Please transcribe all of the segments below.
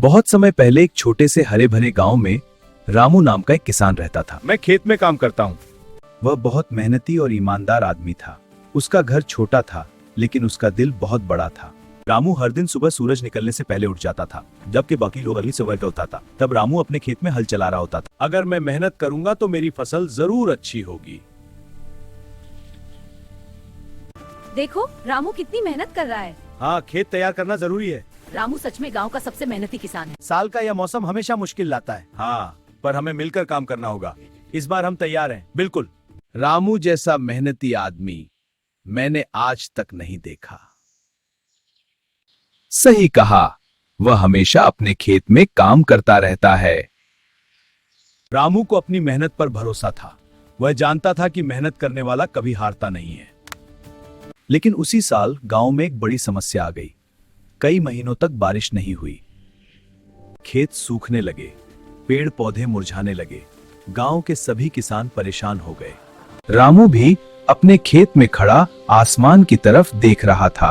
बहुत समय पहले एक छोटे से हरे भरे गांव में रामू नाम का एक किसान रहता था। मैं खेत में काम करता हूँ। वह बहुत मेहनती और ईमानदार आदमी था। उसका घर छोटा था, लेकिन उसका दिल बहुत बड़ा था। रामू हर दिन सुबह सूरज निकलने से पहले उठ जाता था, जबकि बाकी लोग अगली सुबह उठता था। तब रामू अपने खेत में हल चला रहा होता था। अगर मैं मेहनत करूंगा तो मेरी फसल जरूर अच्छी होगी। देखो रामू कितनी मेहनत कर रहा है। हाँ, खेत तैयार करना जरूरी है। रामू सच में गांव का सबसे मेहनती किसान है। साल का यह मौसम हमेशा मुश्किल लाता है। हाँ, पर हमें मिलकर काम करना होगा। इस बार हम तैयार हैं। बिल्कुल। रामू जैसा मेहनती आदमी मैंने आज तक नहीं देखा। सही कहा, वह हमेशा अपने खेत में काम करता रहता है। रामू को अपनी मेहनत पर भरोसा था। वह जानता था कि मेहनत करने वाला कभी हारता नहीं है। लेकिन उसी साल गांव में एक बड़ी समस्या आ गई। कई महीनों तक बारिश नहीं हुई। खेत सूखने लगे, पेड़ पौधे मुरझाने लगे। गांव के सभी किसान परेशान हो गए। रामू भी अपने खेत में खड़ा आसमान की तरफ देख रहा था।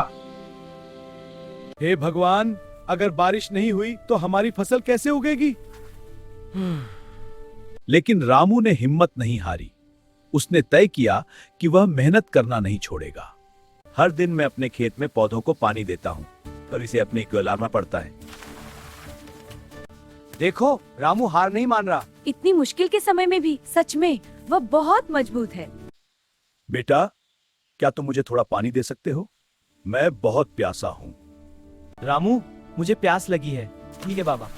हे भगवान, अगर बारिश नहीं हुई तो हमारी फसल कैसे उगेगी? लेकिन रामू ने हिम्मत नहीं हारी। उसने तय किया कि वह मेहनत करना नहीं छोड़ेगा। हर दिन मैं अपने खेत में पौधों को पानी देता हूँ, पर इसे अपने गुलारना पड़ता है। देखो, रामू हार नहीं मान रहा। इतनी मुश्किल के समय में भी सच में वह बहुत मजबूत है। बेटा, क्या तुम मुझे थोड़ा पानी दे सकते हो? मैं बहुत प्यासा हूँ। रामू, मुझे प्यास लगी है। ठीक है बाबा,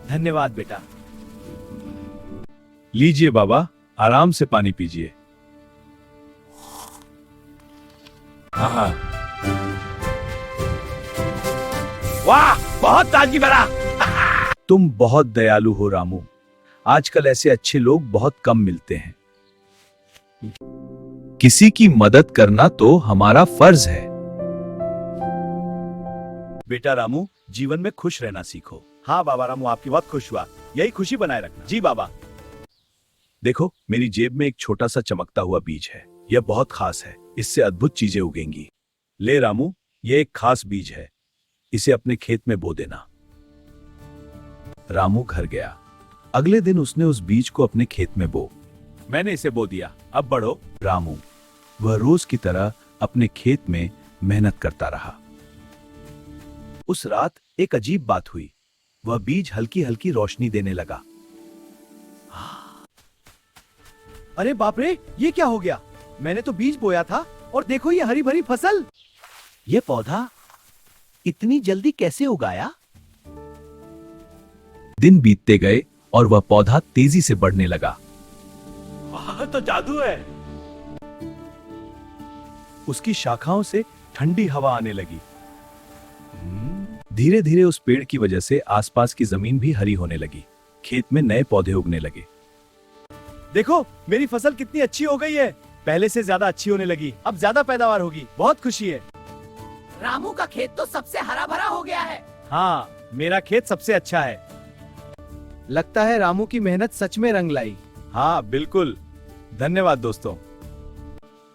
धन्यवाद बेटा। लीजिए बाबा, आराम से पानी पीजिए। हाँ। वाह, बहुत ताजगी भरा। तुम बहुत दयालु हो रामू। आजकल ऐसे अच्छे लोग बहुत कम मिलते हैं। किसी की मदद करना तो हमारा फर्ज है। बेटा रामू, जीवन में खुश रहना सीखो। हाँ बाबा, रामू आपकी बात खुश हुआ। यही खुशी बनाए रखना। जी बाबा। देखो, मेरी जेब में एक छोटा सा चमकता हुआ बीज है। यह बहुत खास है। इससे अद्भुत चीजें उगेंगी। ले रामू, यह एक खास बीज है। इसे अपने खेत में बो देना। रामू घर गया। अगले दिन उसने उस बीज को अपने खेत में बो। मैंने इसे बो दिया, अब बढ़ो। रामू वह रोज की तरह अपने खेत में मेहनत करता रहा। उस रात एक अजीब बात हुई। वह बीज हल्की हल्की रोशनी देने लगा। अरे बाप रे, ये क्या हो गया? मैंने तो बीज बोया था और देखो ये हरी भरी फसल। ये पौधा इतनी जल्दी कैसे उगाया? दिन बीतते गए और वह पौधा तेजी से बढ़ने लगा। तो जादू है। उसकी शाखाओं से ठंडी हवा आने लगी। धीरे धीरे उस पेड़ की वजह से आसपास की जमीन भी हरी होने लगी। खेत में नए पौधे उगने लगे। देखो, मेरी फसल कितनी अच्छी हो गई है। पहले से ज्यादा अच्छी होने लगी। अब ज्यादा पैदावार होगी। बहुत खुशी है। रामू का खेत तो सबसे हरा भरा हो गया है। हाँ, मेरा खेत सबसे अच्छा है। लगता है रामू की मेहनत सच में रंग लाई। हाँ बिल्कुल। धन्यवाद दोस्तों।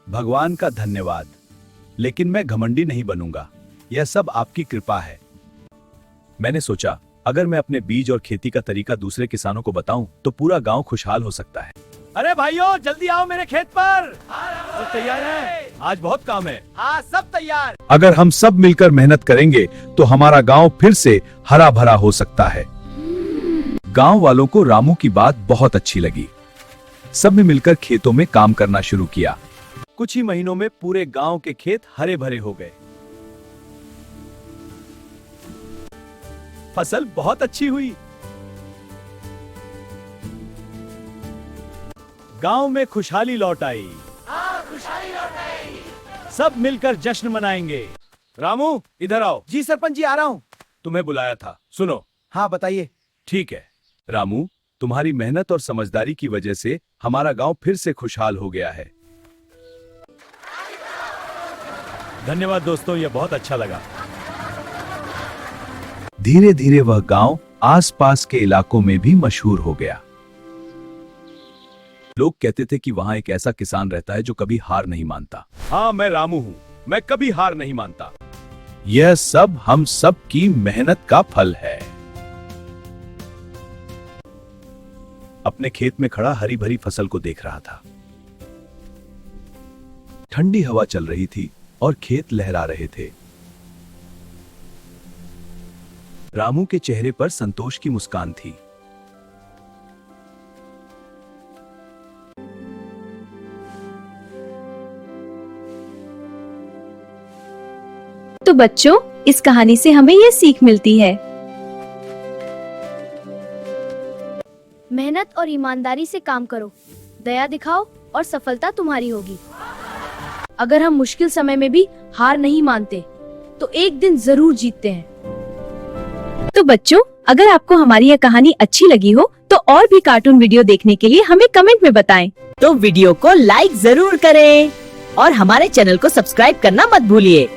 भगवान का धन्यवाद। लेकिन मैं घमंडी नहीं बनूंगा। यह सब आपकी कृपा है। मैंने सोचा, अगर मैं अपने बीज और खेती का तरीका दूसरे किसानों को बताऊं तो पूरा गांव खुशहाल हो सकता है। अरे भाइयों, जल्दी आओ मेरे खेत पर। सब तैयार है? आज बहुत काम है। हाँ, सब तैयार। अगर हम सब मिलकर मेहनत करेंगे तो हमारा गांव फिर से हरा भरा हो सकता है। गांव वालों को रामू की बात बहुत अच्छी लगी। सब ने मिलकर खेतों में काम करना शुरू किया। कुछ ही महीनों में पूरे गांव के खेत हरे भरे हो गए। फसल बहुत अच्छी हुई। गांव में खुशहाली लौट आई। सब मिलकर जश्न मनाएंगे। रामू, इधर आओ। जी सरपंच जी, आ रहा हूँ। तुम्हें बुलाया था, सुनो। हाँ बताइए। ठीक है रामू, तुम्हारी मेहनत और समझदारी की वजह से हमारा गांव फिर से खुशहाल हो गया है। धन्यवाद दोस्तों, यह बहुत अच्छा लगा। धीरे धीरे वह गांव आसपास के इलाकों में भी मशहूर हो गया। लोग कहते थे कि वहां एक ऐसा किसान रहता है जो कभी हार नहीं मानता। हाँ, मैं रामू हूँ। मैं कभी हार नहीं मानता। यह सब हम सब की मेहनत का फल है। अपने खेत में खड़ा हरी भरी फसल को देख रहा था। ठंडी हवा चल रही थी और खेत लहरा रहे थे। रामू के चेहरे पर संतोष की मुस्कान थी। तो बच्चों, इस कहानी से हमें ये सीख मिलती है। मेहनत और ईमानदारी से काम करो, दया दिखाओ और सफलता तुम्हारी होगी। अगर हम मुश्किल समय में भी हार नहीं मानते तो एक दिन जरूर जीतते हैं। तो बच्चों, अगर आपको हमारी यह कहानी अच्छी लगी हो तो और भी कार्टून वीडियो देखने के लिए हमें कमेंट में बताएं। तो वीडियो को लाइक जरूर करें और हमारे चैनल को सब्सक्राइब करना मत भूलिए।